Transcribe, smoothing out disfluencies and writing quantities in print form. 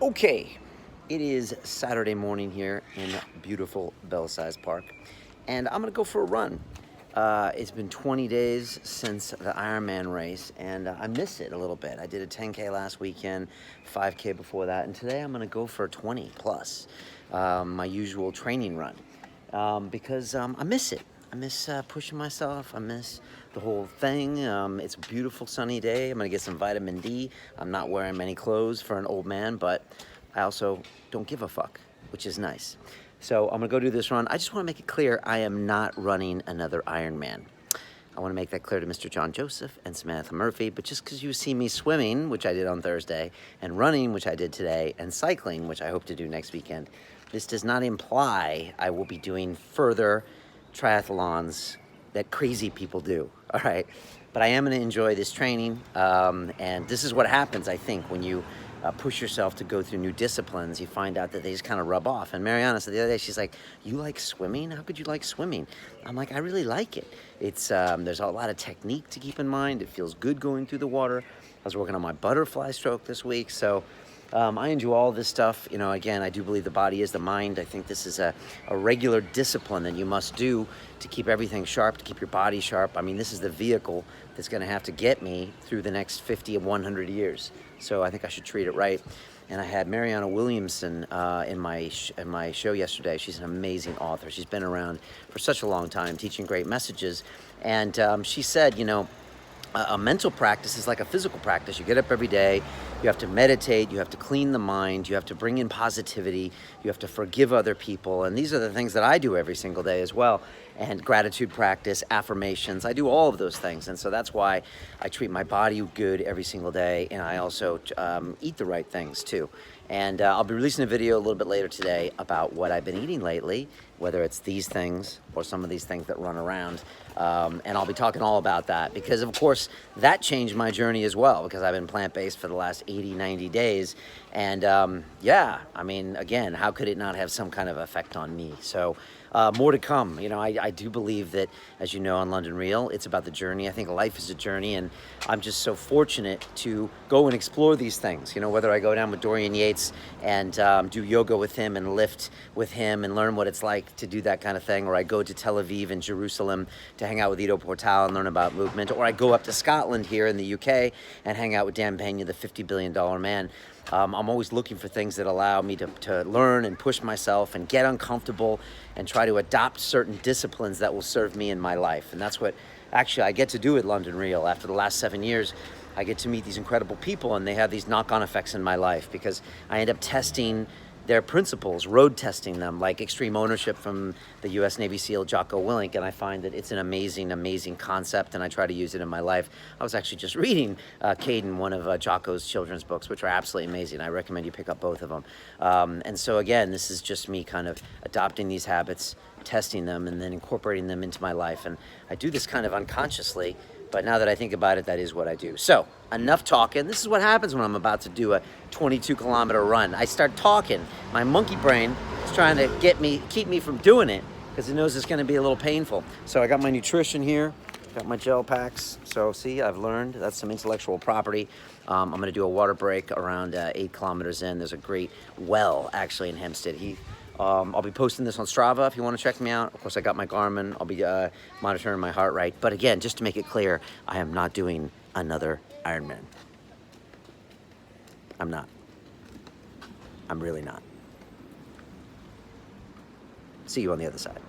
Okay, it is Saturday morning here in beautiful Belsize Park, and I'm gonna go for a run. It's been 20 days since the Ironman race, and I miss it a little bit. I did a 10K last weekend, 5K before that, and today I'm gonna go for a 20 plus, my usual training run, because I miss it. I miss pushing myself. I miss the whole thing. It's a beautiful sunny day. I'm gonna get some vitamin D. I'm not wearing many clothes for an old man, but I also don't give a fuck, which is nice. So I'm gonna go do this run. I just wanna make it clear I am not running another Ironman. I want to make that clear to Mr. John Joseph and Samantha Murphy, but just because you see me swimming, which I did on Thursday, and running, which I did today, and cycling, which I hope to do next weekend, this does not imply I will be doing further triathlons that crazy people do, all right? But I am going to enjoy this training, and this is what happens, I think, when you push yourself to go through new disciplines. You find out that they just kind of rub off. And Mariana said the other day, she's like, "You like swimming? How could you like swimming?" I'm like, "I really like it. It's there's a lot of technique to keep in mind. It feels good going through the water. I was working on my butterfly stroke this week, so I enjoy all this stuff. You know, again, I do believe the body is the mind. I think this is a regular discipline that you must do to keep everything sharp, to keep your body sharp. I mean, this is the vehicle that's going to have to get me through the next 50 and 100 years. So I think I should treat it right. And I had Mariana Williamson in my show yesterday. She's an amazing author. She's been around for such a long time, teaching great messages. And she said, you know, a mental practice is like a physical practice. You get up every day, you have to meditate, you have to clean the mind, you have to bring in positivity, you have to forgive other people. And these are the things that I do every single day as well. And gratitude practice, affirmations, I do all of those things. And so that's why I treat my body good every single day. And I also eat the right things too. And I'll be releasing a video a little bit later today about what I've been eating lately, whether it's these things or some of these things that run around. And I'll be talking all about that because, of course, that changed my journey as well because I've been plant-based for the last 80, 90 days. And yeah, I mean, again, how could it not have some kind of effect on me? So more to come. You know, I do believe that, as you know, on London Real, it's about the journey. I think life is a journey, and I'm just so fortunate to go and explore these things. You know, whether I go down with Dorian Yates and do yoga with him and lift with him and learn what it's like to do that kind of thing, or I go to Tel Aviv and Jerusalem to hang out with Ido Portal and learn about movement, or I go up to Scotland here in the UK and hang out with Dan Pena, the $50 billion man. I'm always looking for things that allow me to learn and push myself and get uncomfortable and try to adopt certain disciplines that will serve me in my life. And that's what actually I get to do at London Real. After the last 7 years, I get to meet these incredible people, and they have these knock-on effects in my life because I end up testing their principles, road testing them, like extreme ownership from the U.S. Navy SEAL Jocko Willink, and I find that it's an amazing, amazing concept, and I try to use it in my life. I was actually just reading Caden, one of Jocko's children's books, which are absolutely amazing. I recommend you pick up both of them. And so again, this is just me kind of adopting these habits, testing them, and then incorporating them into my life. And I do this kind of unconsciously, but now that I think about it, that is what I do. So, enough talking. This is what happens when I'm about to do a 22-kilometer run. I start talking. My monkey brain is trying to keep me from doing it because it knows it's going to be a little painful. So I got my nutrition here, got my gel packs. So see, I've learned that's some intellectual property. I'm going to do a water break around 8 kilometers in. There's a great well, actually, in Hempstead Heath. I'll be posting this on Strava if you want to check me out. Of course, I got my Garmin. I'll be monitoring my heart rate. But again, just to make it clear, I am not doing another Ironman. I'm not. I'm really not. See you on the other side.